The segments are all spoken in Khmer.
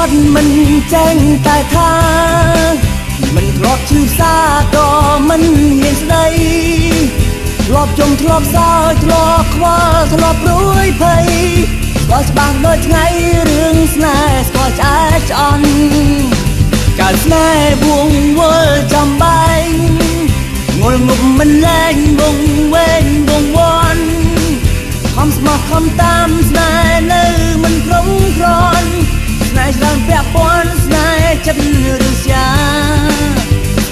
ត់មិនចេញតែថាមិនធ្លាប់ឈឺសាក៏មិនហ៊ានស្ដីធ្លាប់យំធ្លាប់សើចធ្លាប់ខ្វល់ធ្លាប់ព្រួយភ័យស្គាល់ច្បាស់ដូចថ្ងៃរឿងស្នេហ៍ស្គាល់ឆ្អែតឆ្អន់កាលស្នេហ៍វងវល់ចំបែងងល់ងប់មិនលែងវងវែងវងវាន់ខំស្មោះខំតាមស្នេហ៍នៅមិនព្រមគ្រាន់ស្នេហ៍ច្រើនពាក់ព័ន្ធស្នេហ៍ចិត្តឬស្យា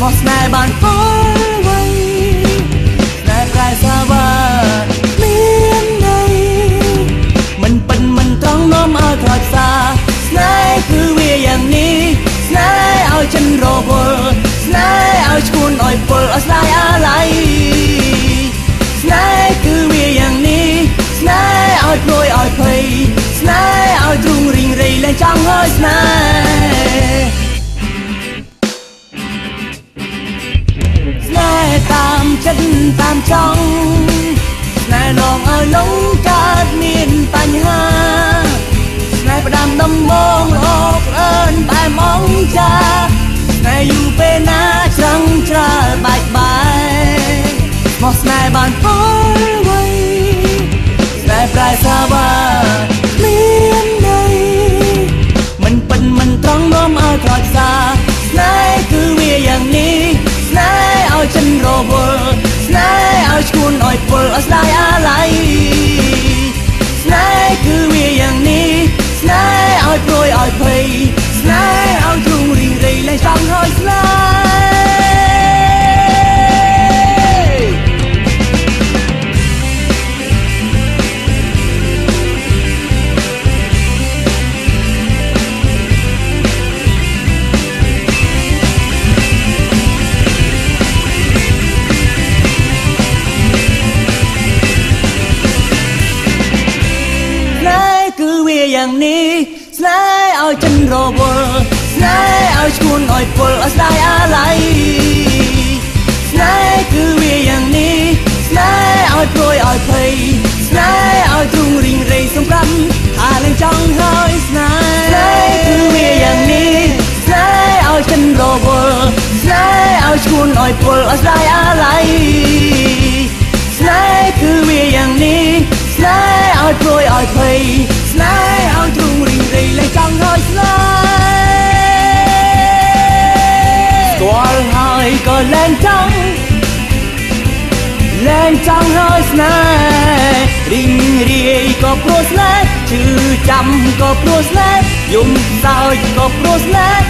មកស្នេហ៍បានពលវ័យស្នេហ៍ប្រែសាវាមានន័យមិនពិនមិនត្រង់នាំឲ្យខ្លោចផ្សាស្នេហ៍គឺវាយ៉ាងនេះស្នេហ៍ឲ្យចិនរវល់ស្នេហ៍ឲ្យឈួនឲ្យពលឲ្យស្ដាយអាឡ័យស្នេហ៍គឺវាយ៉ាងនេះស្នេហ៍ឲ្យព្រួយឲ្យភ័យស្នេហ៍ឲ្យទ្រូងរីងរៃលែងចង់ហើយស្នេហ៍ស្នេហ៍តាមចិត្តតាមចង់ស្នេហ៍នងឲ្យលងកើតមានបញ្ហាស្នេហ៍ផ្ដាំដំបងអកអើនបែមងចាស្នេហ៍យូរពេលណាច្រឹងច្រើបែកបាយមកស្នេហ៍បានពលវ័យស្នេហ៍ប្រែសាវាមានន័យមិនពិនមិនត្រង់នាំឲ្យខ្លោចផ្សាស្នេហ៍គឺវាយ៉ាងនេះស្នេហ៍ឲ្យចិនរវល់ស្នេហ៍ឲ្យឈួនឲ្យពលឲ្យស្ដាយអាឡ័យស្នេហ៍គឺវាយ៉ាងនេះស្នេហ៍ឲ្យព្រួយឲ្យភ័យស្នេហ៍ឲ្យទ្រូងរីងរៃលែងចង់ហើយស្នេហ៍យ៉ាងនេះស្នេហ៍ឲ្យចិនរវល់ស្នេហ៍ឲ្យឈួនឲ្យពលឲ្យស្ដាយអាឡ័យស្នេហ៍គឺវាយ៉ាងនេះស្នេហ៍ឲ្យព្រួយឲ្យភ័យស្នេហ៍ឲ្យទ្រូងរីងរៃសំខាន់ថាឡើងចង់ហើយស្នេហ៍គឺវាយ៉ាងនេះស្នេហ៍ឲ្យចិនរវល់ស្នេហ៍ឲ្យឈួនឲ្យពលឲ្យស្ដាយអាឡ័យស្នេហ៍គឺវាយ៉ាងនេះស្នេហ៍ឲ្យព្រួយឲ្យភ័យស្នេហ៍ឲ្យទ្រូងរីងរៃលែងចង់ហើយស្នេហ៍ស្គាល់ហើយក៏លែងចង់ហើយស្នេហ៍រីងរាយក៏ព្រោះស្នេហ៍ឈឺចាំក៏ព្រោះស្នេហ៍យំសោចក៏ព្រោះស្នេហ៍